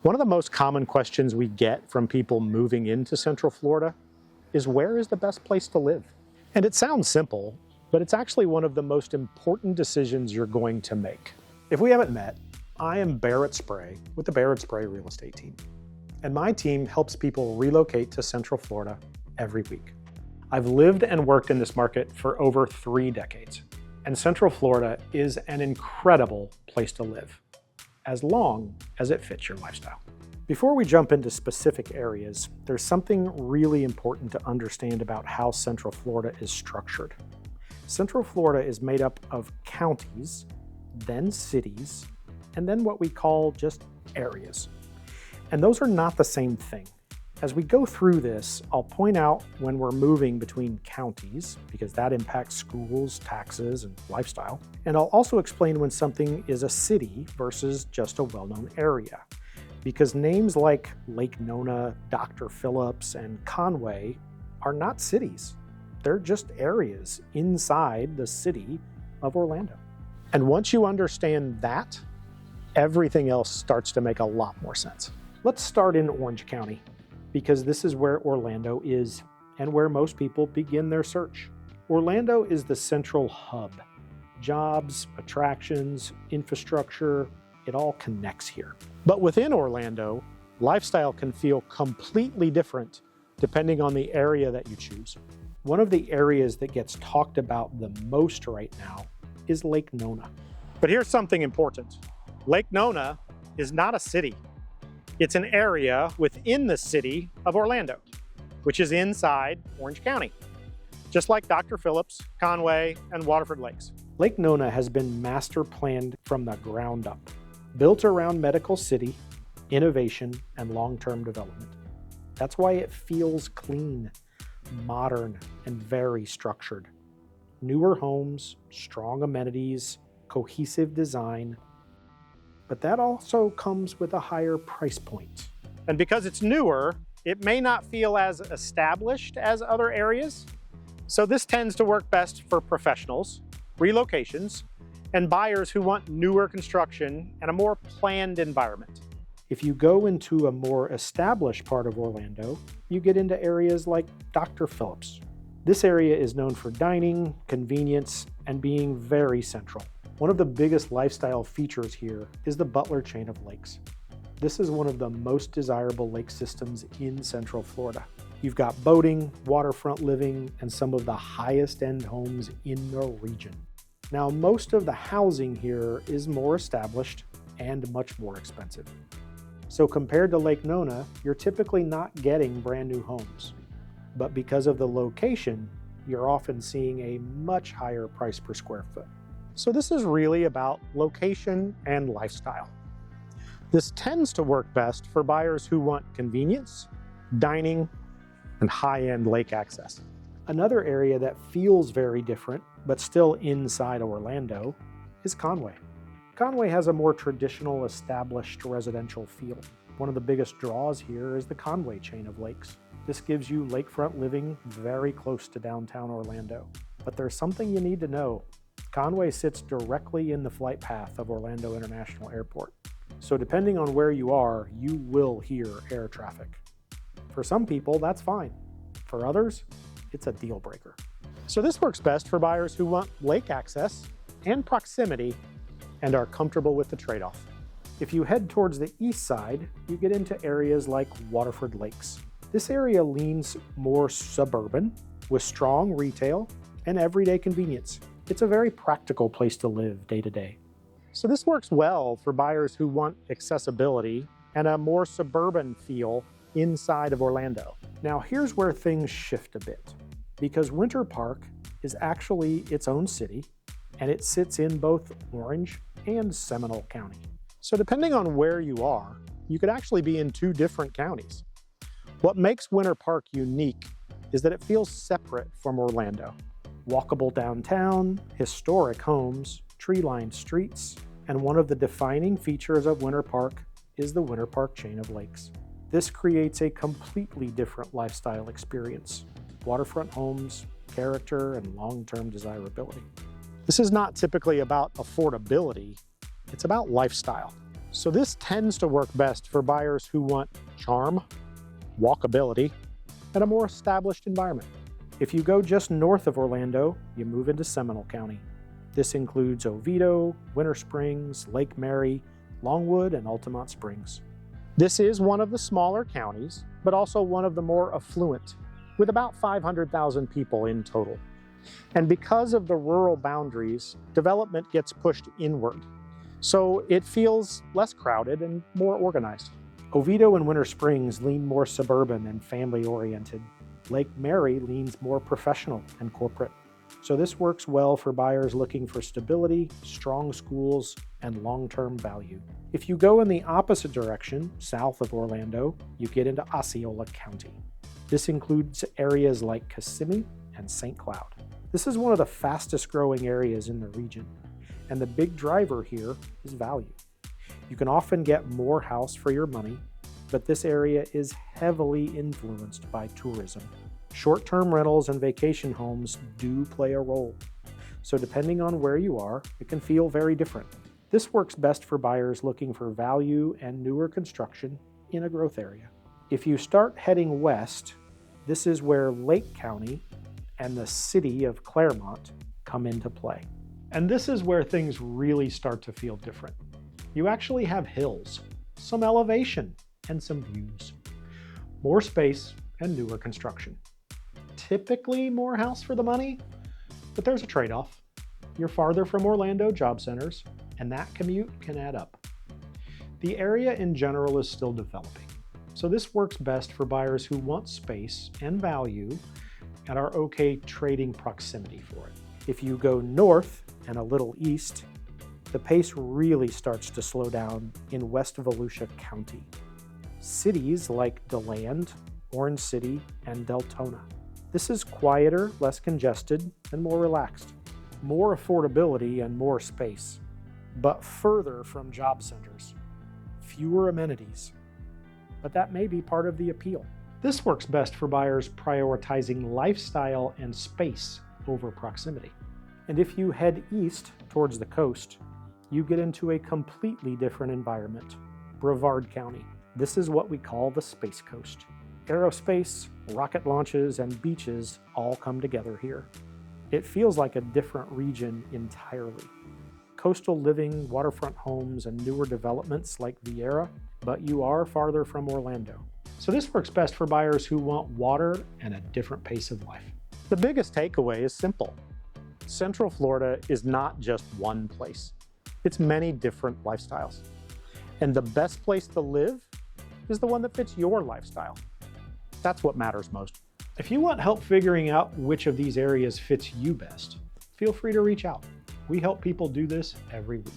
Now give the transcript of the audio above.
One of the most common questions we get from people moving into Central Florida is, where is the best place to live? And it sounds simple, but it's actually one of the most important decisions you're going to make. If we haven't met, I am Barrett Spray with the Barrett Spray Real Estate Team. And my team helps people relocate to Central Florida every week. I've lived and worked in this market for over 3 decades. And Central Florida is an incredible place to live, as long as it fits your lifestyle. Before we jump into specific areas, there's something really important to understand about how Central Florida is structured. Central Florida is made up of counties, then cities, and then what we call just areas. And those are not the same thing. As we go through this, I'll point out when we're moving between counties, because that impacts schools, taxes, and lifestyle. And I'll also explain when something is a city versus just a well-known area, because names like Lake Nona, Dr. Phillips, and Conway are not cities. They're just areas inside the city of Orlando. And once you understand that, everything else starts to make a lot more sense. Let's start in Orange County, because this is where Orlando is and where most people begin their search. Orlando is the central hub. Jobs, attractions, infrastructure, it all connects here. But within Orlando, lifestyle can feel completely different depending on the area that you choose. One of the areas that gets talked about the most right now is Lake Nona. But here's something important. Lake Nona is not a city. It's an area within the city of Orlando, which is inside Orange County, just like Dr. Phillips, Conway, and Waterford Lakes. Lake Nona has been master planned from the ground up, built around Medical City, innovation, and long-term development. That's why it feels clean, modern, and very structured. Newer homes, strong amenities, cohesive design, but that also comes with a higher price point. And because it's newer, it may not feel as established as other areas. So this tends to work best for professionals, relocations, and buyers who want newer construction and a more planned environment. If you go into a more established part of Orlando, you get into areas like Dr. Phillips. This area is known for dining, convenience, and being very central. One of the biggest lifestyle features here is the Butler chain of lakes. This is one of the most desirable lake systems in Central Florida. You've got boating, waterfront living, and some of the highest end homes in the region. Now, most of the housing here is more established and much more expensive. So compared to Lake Nona, you're typically not getting brand new homes. But because of the location, you're often seeing a much higher price per square foot. So this is really about location and lifestyle. This tends to work best for buyers who want convenience, dining, and high-end lake access. Another area that feels very different, but still inside Orlando, is Conway. Conway has a more traditional, established residential feel. One of the biggest draws here is the Conway chain of lakes. This gives you lakefront living very close to downtown Orlando. But there's something you need to know. Conway sits directly in the flight path of Orlando International Airport. So depending on where you are, you will hear air traffic. For some people, that's fine. For others, it's a deal breaker. So this works best for buyers who want lake access and proximity and are comfortable with the trade-off. If you head towards the east side, you get into areas like Waterford Lakes. This area leans more suburban with strong retail and everyday convenience. It's a very practical place to live day to day. So this works well for buyers who want accessibility and a more suburban feel inside of Orlando. Now here's where things shift a bit, because Winter Park is actually its own city, and it sits in both Orange and Seminole County. So depending on where you are, you could actually be in 2 different counties. What makes Winter Park unique is that it feels separate from Orlando. Walkable downtown, historic homes, tree-lined streets, and one of the defining features of Winter Park is the Winter Park chain of lakes. This creates a completely different lifestyle experience. Waterfront homes, character, and long-term desirability. This is not typically about affordability, it's about lifestyle. So this tends to work best for buyers who want charm, walkability, and a more established environment. If you go just north of Orlando, you move into Seminole County. This includes Oviedo, Winter Springs, Lake Mary, Longwood, and Altamont Springs. This is one of the smaller counties, but also one of the more affluent, with about 500,000 people in total. And because of the rural boundaries, development gets pushed inward, so it feels less crowded and more organized. Oviedo and Winter Springs lean more suburban and family-oriented. Lake Mary leans more professional and corporate. So this works well for buyers looking for stability, strong schools, and long-term value. If you go in the opposite direction, south of Orlando, you get into Osceola County. This includes areas like Kissimmee and St. Cloud. This is one of the fastest growing areas in the region, and the big driver here is value. You can often get more house for your money, but this area is heavily influenced by tourism. Short-term rentals and vacation homes do play a role, so depending on where you are, it can feel very different. This works best for buyers looking for value and newer construction in a growth area. If you start heading west, this is where Lake County and the city of Claremont come into play. And this is where things really start to feel different. You actually have hills, some elevation, and some views. More space and newer construction. Typically more house for the money, but there's a trade-off. You're farther from Orlando job centers, and that commute can add up. The area in general is still developing, so this works best for buyers who want space and value and are okay trading proximity for it. If you go north and a little east, the pace really starts to slow down in West Volusia County. Cities like DeLand, Orange City, and Deltona. This is quieter, less congested, and more relaxed. More affordability and more space, but further from job centers. Fewer amenities. But that may be part of the appeal. This works best for buyers prioritizing lifestyle and space over proximity. And if you head east towards the coast, you get into a completely different environment, Brevard County. This is what we call the Space Coast. Aerospace, rocket launches, and beaches all come together here. It feels like a different region entirely. Coastal living, waterfront homes, and newer developments like Viera, but you are farther from Orlando. So this works best for buyers who want water and a different pace of life. The biggest takeaway is simple. Central Florida is not just one place. It's many different lifestyles. And the best place to live is the one that fits your lifestyle. That's what matters most. If you want help figuring out which of these areas fits you best, feel free to reach out. We help people do this every week.